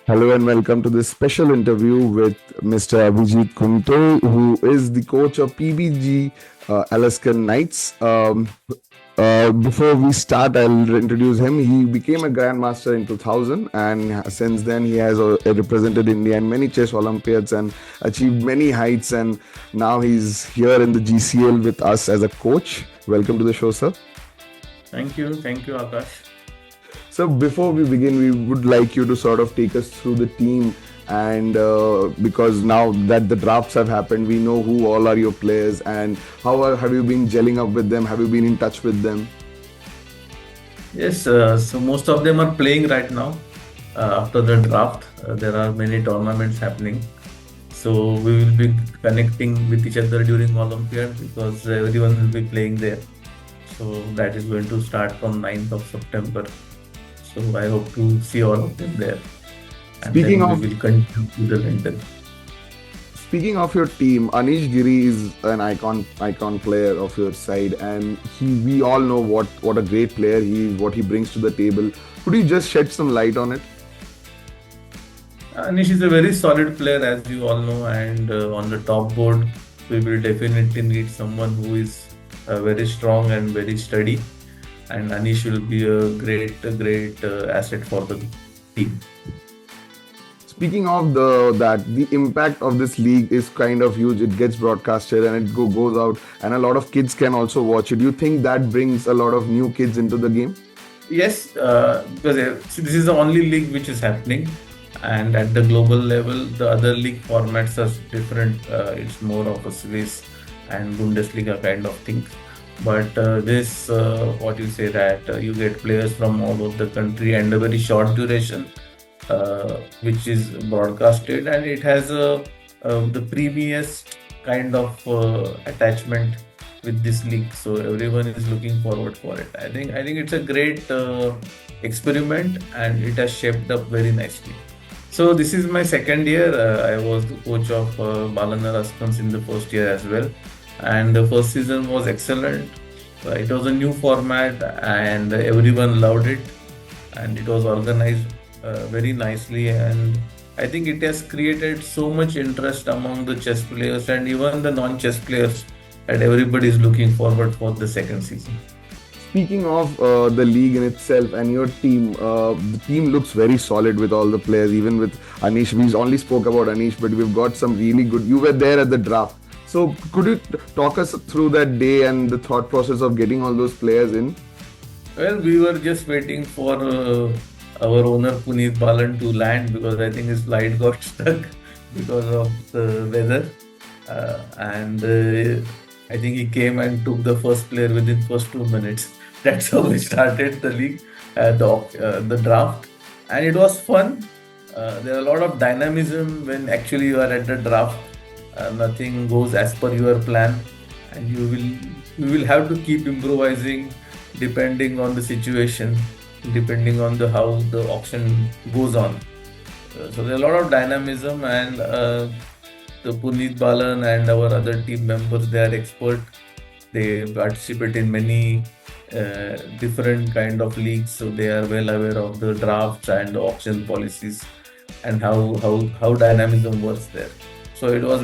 Hello and welcome to this special interview with Mr. Abhijit Kunte, who is the coach of PBG Alaskan Knights. Before we start, I'll introduce him. He became a grandmaster in 2000, and since then he has represented India in many chess Olympiads and achieved many heights. And now he's here in the GCL with us as a coach. Welcome to the show, sir. Thank you, Akash. So before we begin, we would like you to sort of take us through the team, and because now that the drafts have happened, we know who all are your players and have you been gelling up with them? Have you been in touch with them? Yes, so most of them are playing right now. After the draft, there are many tournaments happening. So we will be connecting with each other during Olympiad because everyone will be playing there. So that is going to start from 9th of September. So I hope to see all of them there. And Speaking then of we will continue to the London. Speaking of your team, Anish Giri is an icon player of your side, and we all know what a great player he is, what he brings to the table. Could you just shed some light on it? Anish is a very solid player, as you all know, and on the top board, we will definitely need someone who is very strong and very steady. And Anish will be a great asset for the team. Speaking of the impact of this league is kind of huge. It gets broadcasted and goes out, and a lot of kids can also watch it. Do you think that brings a lot of new kids into the game? Yes, because see, this is the only league which is happening, and at the global level, the other league formats are different. It's more of a Swiss and Bundesliga kind of thing. But this, what you say that you get players from all over the country and a very short duration, which is broadcasted, and it has the previous kind of attachment with this league. So everyone is looking forward for it. I think it's a great experiment, and it has shaped up very nicely. So this is my second year. I was the coach of Balana Raskans in the first year as well, and the first season was excellent. It was a new format, and everyone loved it, and it was organized very nicely. And I think it has created so much interest among the chess players and even the non-chess players that everybody is looking forward for the second season. Speaking of the league in itself and your team, the team looks very solid with all the players. Even with Anish, we only spoke about Anish, but we've got some really good. You were there at the draft, so could you talk us through that day and the thought process of getting all those players in? Well, we were just waiting for our owner Puneet Balan to land because I think his flight got stuck because of the weather, and I think he came and took the first player within first 2 minutes. That's how we started the league, the draft, and it was fun. There are a lot of dynamism when actually you are at the draft. Nothing goes as per your plan, and you will have to keep improvising depending on the situation, depending on the how the auction goes on. So there are a lot of dynamism, and the Puneet Balan and our other team members, they are expert. They participate in many different kind of leagues, so they are well aware of the drafts and the auction policies and how dynamism works there. So it was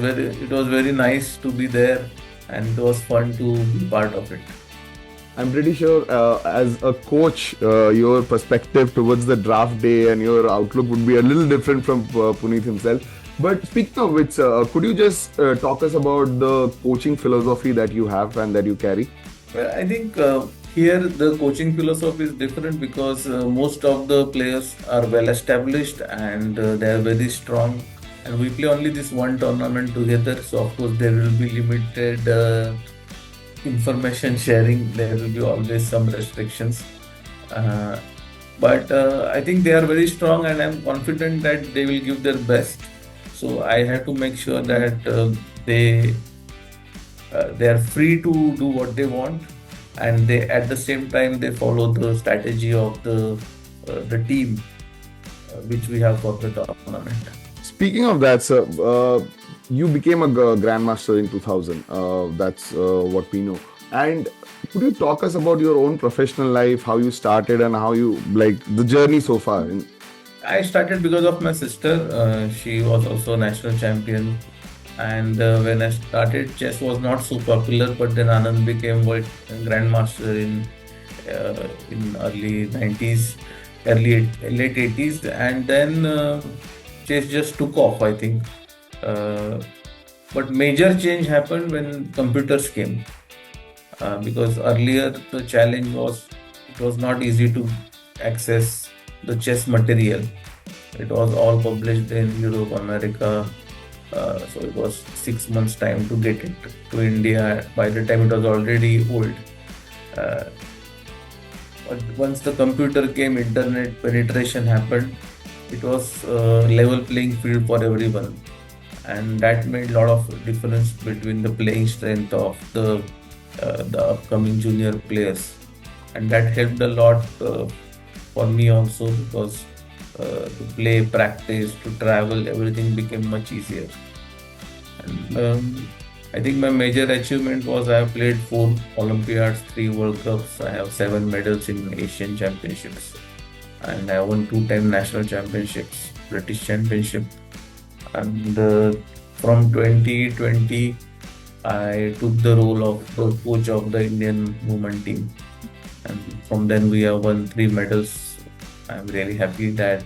very nice to be there, and it was fun to be part of it. I'm pretty sure, as a coach, your perspective towards the draft day and your outlook would be a little different from Puneet himself. But speaking of which, could you just talk us about the coaching philosophy that you have and that you carry? Well, I think here the coaching philosophy is different because most of the players are well established, and they are very strong. And we play only this one tournament together, so of course there will be limited information sharing. There will be always some restrictions, uh, but I think they are very strong, and I'm confident that they will give their best. So I have to make sure that they they are free to do what they want, and they at the same time they follow the strategy of the team which we have for the tournament. Speaking of that, sir, you became a grandmaster in 2000. That's what we know. And could you talk us about your own professional life, how you started and how you like the journey so far? I started because of my sister. She was also national champion. And when I started, chess was not so popular. But then Anand became world grandmaster in early 90s, early late 80s, and then chess just took off, I think. Uh, but major change happened when computers came, because earlier the challenge was it was not easy to access the chess material. It was all published in Europe, America, so it was 6 months time to get it to India. By the time it was already old. Uh, but once the computer came, internet penetration happened. It was level playing field for everyone, and that made a lot of difference between the playing strength of the upcoming junior players, and that helped a lot for me also, because to play, practice, to travel, everything became much easier. And I think my major achievement was I have played 4 Olympiads, 3 World Cups. I have 7 medals in Asian Championships, and I won 2 time national championships, British Championship. And from 2020, I took the role of the coach of the Indian women team, and from then we have won 3 medals. I'm really happy that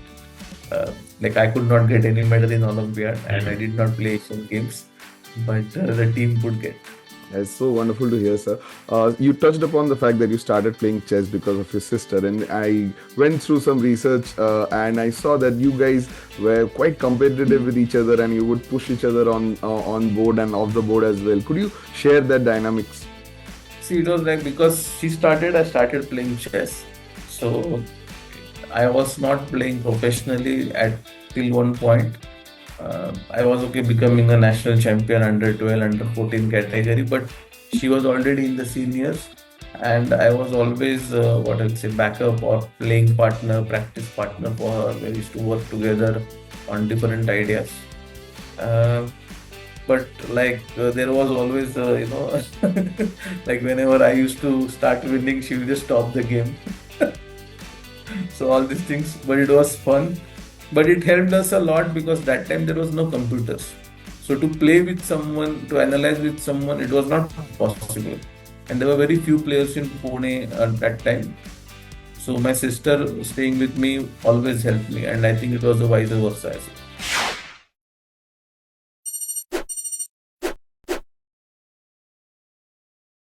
like I could not get any medal in Olympiad, and I did not play Asian Games, but the team could get. It's so wonderful to hear, sir. You touched upon the fact that you started playing chess because of your sister, and I went through some research and I saw that you guys were quite competitive with each other, and you would push each other on board and off the board as well. Could you share that dynamics? See, it was like because she started, I started playing chess. So I was not playing professionally at till one point. I was okay becoming a national champion under 12, under 14 category, but she was already in the seniors, and I was always what I'll say backup or playing partner, practice partner for her. We used to work together on different ideas. Uh, but like there was always like whenever I used to start winning, she would just stop the game. So all these things, but it was fun. But it helped us a lot because that time there was no computers. So to play with someone, to analyze with someone, it was not possible. And there were very few players in Pune at that time. So my sister staying with me always helped me, and I think it was the vice versa as well.